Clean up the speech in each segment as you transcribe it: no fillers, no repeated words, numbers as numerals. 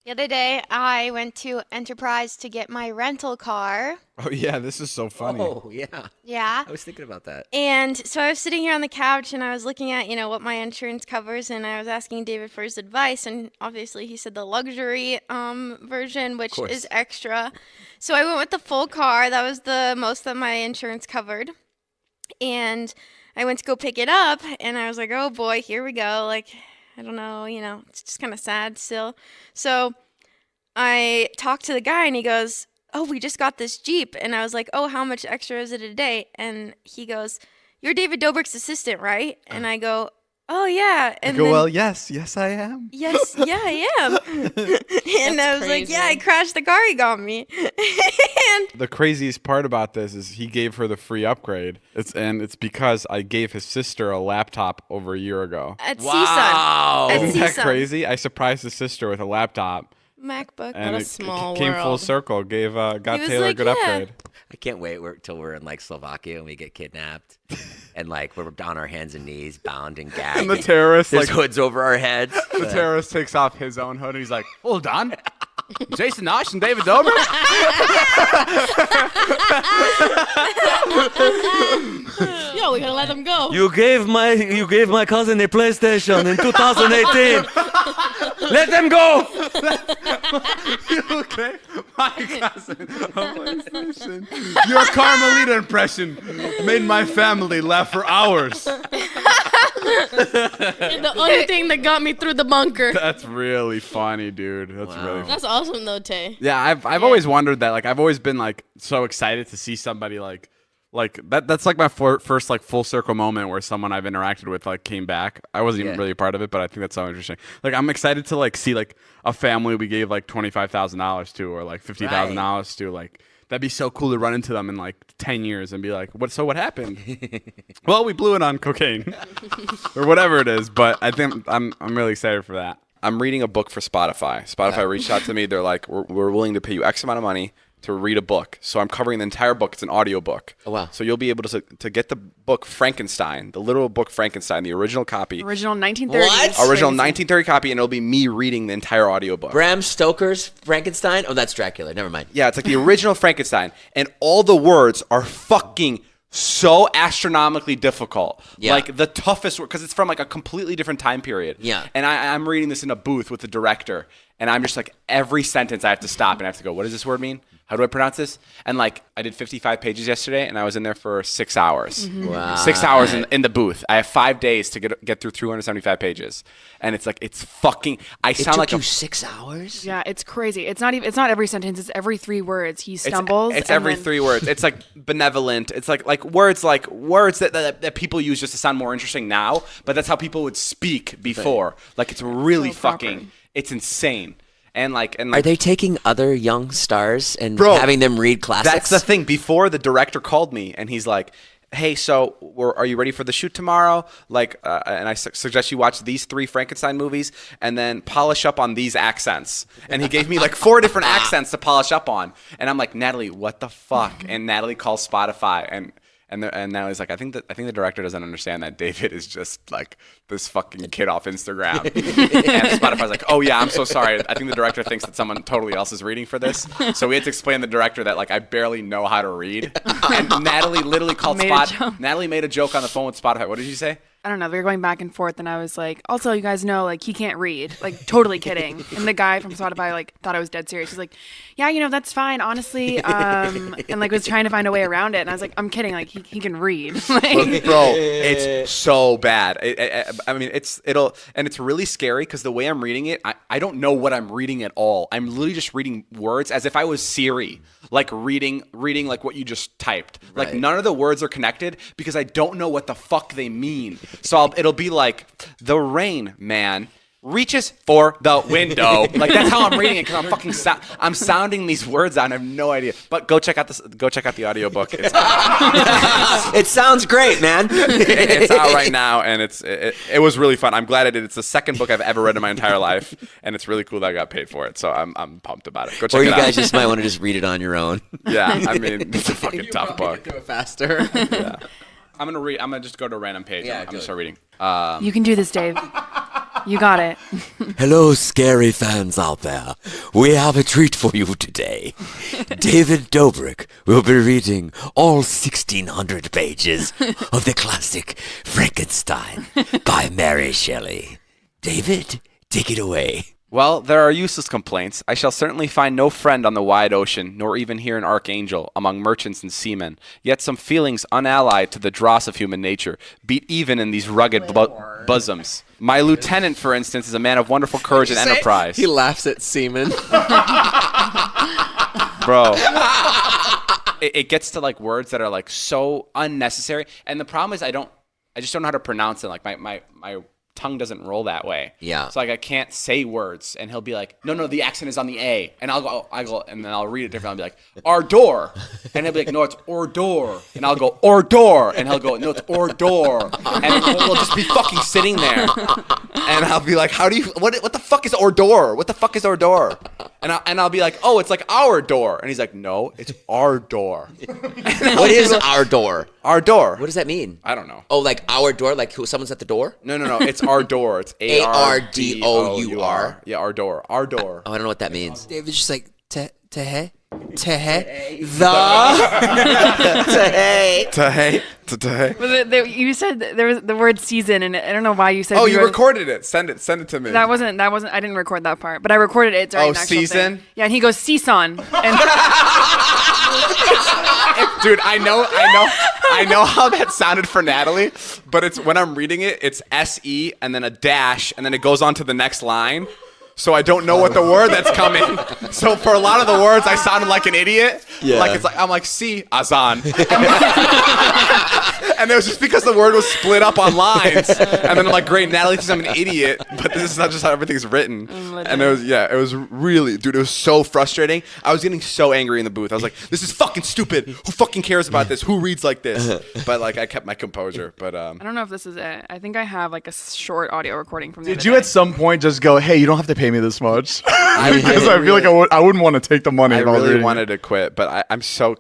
The other day, I went to Enterprise to get my rental car. Oh, yeah, this is so funny. Oh, yeah. Yeah. I was thinking about that. And so I was sitting here on the couch and I was looking at, what my insurance covers, and I was asking David for his advice, and obviously he said the luxury version, which is extra. So I went with the full car. That was the most that my insurance covered. And I went to go pick it up, and I was like, oh boy, here we go. Like, I don't know, it's just kind of sad still. So I talked to the guy, and he goes, oh, we just got this Jeep. And I was like, oh, how much extra is it a day? And he goes, you're David Dobrik's assistant, right? And I go, oh, yeah. And I go, well, yes, I am. Yes, yeah, I am. And I was like, yeah, I crashed the car he got me. And The craziest part about this is he gave her the free upgrade. It's because I gave his sister a laptop over a year ago. at Wow. CSUN. At Isn't that CSUN. crazy? I surprised his sister with a laptop. MacBook. And a it small came full world. circle. Got was Taylor a like, good yeah. upgrade. I can't wait till we're in like Slovakia and we get kidnapped, and like we're on our hands and knees, bound and gagged. And the terrorist, There's like, hoods over our heads. the terrorist takes off his own hood and he's like, hold on. Jason Nash and David Dobrik? Yo, we gotta let them go. You gave my cousin a PlayStation in 2018. Let them go. Okay, my cousin, a PlayStation. Your Carmelita impression made my family laugh for hours. And the only thing that got me through the bunker. That's really funny, dude. That's really funny. That's awesome though, Tay. Yeah, I've always wondered that. Like, I've always been like so excited to see somebody like that. That's like my first like full circle moment where someone I've interacted with like came back. I wasn't even really a part of it, but I think that's so interesting. Like, I'm excited to like see like a family we gave like $25,000 to or like $50,000 to. Like, that'd be so cool to run into them in like 10 years and be like, what happened? Well, we blew it on cocaine or whatever it is. But I think I'm really excited for that. I'm reading a book for Spotify. Spotify reached out to me. They're like, we're willing to pay you X amount of money to read a book. So I'm covering the entire book. It's an audio book. Oh, wow. So you'll be able to get the book Frankenstein, the literal book Frankenstein, the original copy. Original 1930s. What? Original 1930 copy, and it'll be me reading the entire audiobook. Bram Stoker's Frankenstein. Oh, that's Dracula. Never mind. Yeah, it's like the original Frankenstein, and all the words are fucking so astronomically difficult. Yeah. Like the toughest word, because it's from like a completely different time period. Yeah. And I'm reading this in a booth with the director, and I'm just like, every sentence I have to stop and I have to go, what does this word mean? How do I pronounce this? And like, I did 55 pages yesterday, and I was in there for 6 hours. Wow. 6 hours in the booth. I have 5 days to get through 375 pages, and it's like, it's fucking. I It sound took like you a 6 hours. Yeah, it's crazy. It's not every sentence. It's every 3 words. He stumbles. It's and every then- 3 words. It's like benevolent. It's like words that people use just to sound more interesting now, but that's how people would speak before. Like, it's really So proper. fucking. It's insane. And Are they taking other young stars and Bro, having them read classics? That's the thing. Before, the director called me and he's like, hey, so are you ready for the shoot tomorrow? Like, and I suggest you watch these 3 Frankenstein movies and then polish up on these accents. And he gave me like 4 different accents to polish up on. And I'm like, Natalie, what the fuck? And Natalie calls Spotify and Natalie's like, I think the director doesn't understand that David is just like this fucking kid off Instagram. And Spotify's like, oh yeah, I'm so sorry. I think the director thinks that someone totally else is reading for this. So we had to explain to the director that like I barely know how to read. And Natalie literally called Natalie made a joke on the phone with Spotify. What did you say? I don't know. We were going back and forth, and I was like, also, you guys know, like, he can't read. Like, totally kidding. And the guy from Spotify, like, thought I was dead serious. He's like, yeah, that's fine, honestly. And, like, was trying to find a way around it. And I was like, I'm kidding. Like, he can read. Like, Bro, it's so bad. I mean, it's really scary because the way I'm reading it, I don't know what I'm reading at all. I'm literally just reading words as if I was Siri, like reading like what you just typed. Like, none of the words are connected because I don't know what the fuck they mean. So it'll be like, the rain man reaches for the window. Like, that's how I'm reading it, because I'm fucking I'm sounding these words out and I have no idea. But go check out the audiobook. It's It sounds great, man. it's out right now, and it was really fun. I'm glad I did. It's the second book I've ever read in my entire life, and it's really cool that I got paid for it. So I'm pumped about it. Go check Or it you out. guys just might want to just read it on your own. Yeah, I mean, it's a fucking tough book. Do it faster. Yeah. I'm gonna just go to a random page. Yeah, I'm do gonna it. start reading. you can do this, Dave. You got it. Hello, scary fans out there. We have a treat for you today. David Dobrik will be reading all 1,600 pages of the classic Frankenstein by Mary Shelley. David, take it away. Well, there are useless complaints. I shall certainly find no friend on the wide ocean, nor even hear an archangel among merchants and seamen. Yet some feelings unallied to the dross of human nature beat even in these rugged bosoms. My lieutenant, for instance, is a man of wonderful courage and enterprise. He laughs at seamen. Bro. It gets to like words that are like so unnecessary. And the problem is I just don't know how to pronounce it. Like my tongue doesn't roll that way. Yeah. So like I can't say words, and he'll be like, no, the accent is on the A, and I'll go, and then I'll read it differently. I'll be like, Ardor, and he'll be like, no, it's Ordor, and I'll go Ordor, and he'll go, no, it's Ordor, and we'll just be fucking sitting there, and I'll be like, what the fuck is Ordor? What the fuck is Ordor? And I'll be like, oh, it's like our door, and he's like, no, it's our door. What is our door? Our door. What does that mean? I don't know. Oh, like our door? Like someone's at the door? No. It's our door. It's A-R-D-O-U-R. Yeah, our door. Our door. Oh, I don't know what that means. David's just like, the. You said there was the word season, and I don't know why you said. Oh, you recorded it. Send it to me. That wasn't. I didn't record that part, but I recorded it. During an actual season? thing. Yeah, and he goes season. And Dude, I know how that sounded for Natalie, but it's when I'm reading it, it's S-E and then a dash, and then it goes on to the next line. So I don't know what the word that's coming. So for a lot of the words, I sounded like an idiot. Yeah. I'm like, see, Azan. And it was just because the word was split up on lines. And then I'm like, great, Natalie thinks I'm an idiot, but this is not just how everything's written. And it was really, dude, it was so frustrating. I was getting so angry in the booth. I was like, this is fucking stupid. Who fucking cares about this? Who reads like this? But like, I kept my composure. But I don't know if this is it. I think I have like a short audio recording from the Did other you day. at some point just go, hey, you don't have to pay me this much? Because I feel like I wouldn't want to take the money. I if I was really reading wanted to quit, but I'm so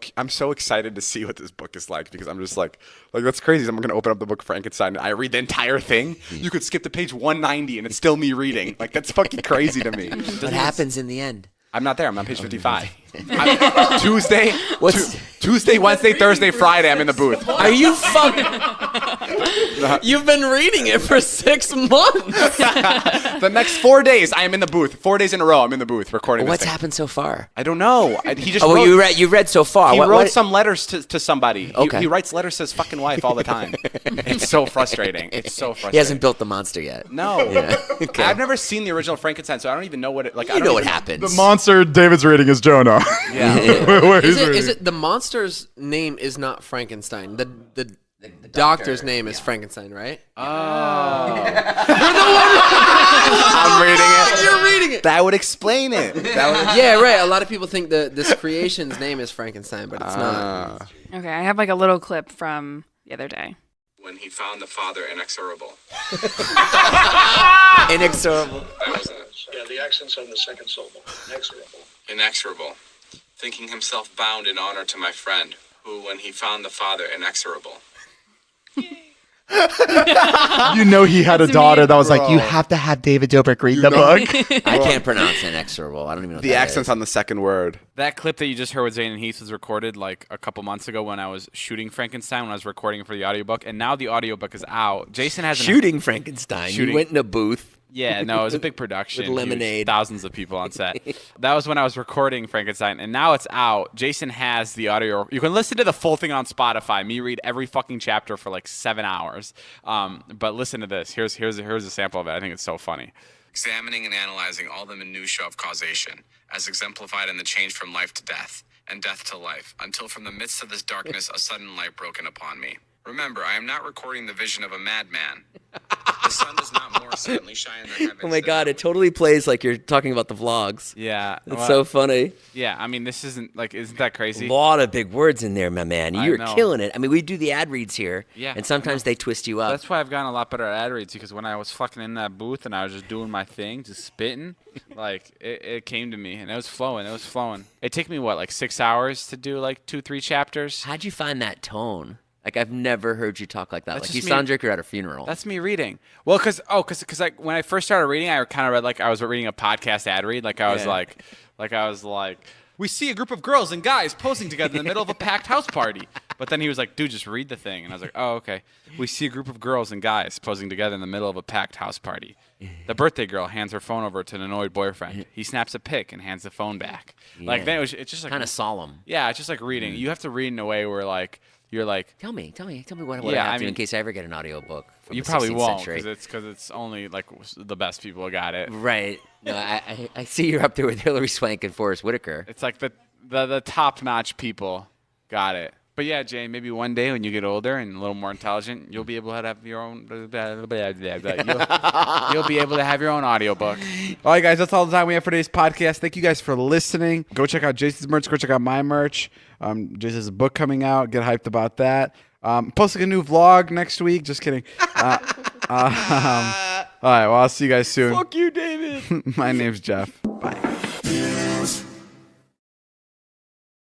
excited to see what this book is like, because I'm just like that's crazy. I'm gonna open up the book Frankenstein and I read the entire thing. You could skip to page 190 and it's still me reading. Like, that's fucking crazy to me. What happens in the end? I'm not there. I'm on page 55. Tuesday, Wednesday, Thursday, Friday. I'm in the booth. Are you fucking? You've been reading it for 6 months. The next 4 days, I am in the booth. 4 days in a row, I'm in the booth recording. What's this thing. happened so far? I don't know. He just. Oh, wrote, you read so far. He What- wrote what- some letters to somebody. Okay. He writes letters to his fucking wife all the time. It's so frustrating. It's so frustrating. He hasn't built the monster yet. No. Yeah. Okay. I've never seen the original Frankenstein, so I don't even know what it like. I You don't know what even- happens. The monster David's rating is Jonah. Yeah. Where he's Is reading. it the monster's name is not Frankenstein? The doctor's name is Frankenstein, right? I'm reading it. You're reading it. That would explain it. Yeah, right. A lot of people think this creation's name is Frankenstein, but it's not. Okay, I have like a little clip from the other day. When he found the father inexorable. Inexorable. That was it. Yeah, the accent's on the second syllable. Inexorable. Inexorable. Thinking himself bound in honor to my friend, who, when he found the father inexorable. You know he had a daughter that was like, you have to have David Dobrik read the book. I can't pronounce inexorable. I don't even know what The that accent's is. on the second word. That clip that you just heard with Zane and Heath was recorded like a couple months ago when I was shooting Frankenstein, when I was recording it for the audiobook, and now the audiobook is out. Jason hasn't Shooting Frankenstein. Shooting. You went in a booth. Yeah, no, it was a big production. With Huge, lemonade. thousands of people on set. That was when I was recording Frankenstein, and now it's out. Jason has the audio. You can listen to the full thing on Spotify. Me read every fucking chapter for like 7 hours. But listen to this. Here's a sample of it. I think it's so funny. Examining and analyzing all the minutiae of causation, as exemplified in the change from life to death, and death to life, until from the midst of this darkness a sudden light broke in upon me. Remember, I am not recording the vision of a madman. The sun does not more certainly shine in the heavens. Oh my god, it totally plays like you're talking about the vlogs. Yeah. It's so funny. Yeah, I mean, this isn't that crazy? A lot of big words in there, my man. You're know. killing it. I mean, we do the ad reads here, Yeah, and sometimes they twist you up. That's why I've gotten a lot better at ad reads, because when I was fucking in that booth and I was just doing my thing, just spitting, like it came to me and it was flowing. It took me like 6 hours to do like 2-3 chapters. How'd you find that tone? Like I've never heard you talk like that. That's Like you just sound like you're at a funeral. That's me reading. Well, because like when I first started reading, I kind of read like I was reading a podcast ad read. Like I was like, we see a group of girls and guys posing together in the middle of a packed house party. But then he was like, dude, just read the thing. And I was like, oh, okay. We see a group of girls and guys posing together in the middle of a packed house party. The birthday girl hands her phone over to an annoyed boyfriend. He snaps a pic and hands the phone back. Like then it's just like kind of solemn. Yeah, it's just like reading. You have to read in a way where like you're like, tell me what I have to in case I ever get an audiobook. You probably won't because it's only like the best people got it. Right. No, I see you're up there with Hillary Swank and Forrest Whitaker. It's like the top-notch people got it. But yeah, Jay, maybe one day when you get older and a little more intelligent, you'll be able to have your own. You'll be able to have your own audiobook. All right, guys, that's all the time we have for today's podcast. Thank you guys for listening. Go check out Jason's merch. Go check out my merch. Jason has a book coming out. Get hyped about that. Posting a new vlog next week. Just kidding. All right, well, I'll see you guys soon. Fuck you, David. My name's Jeff. Bye.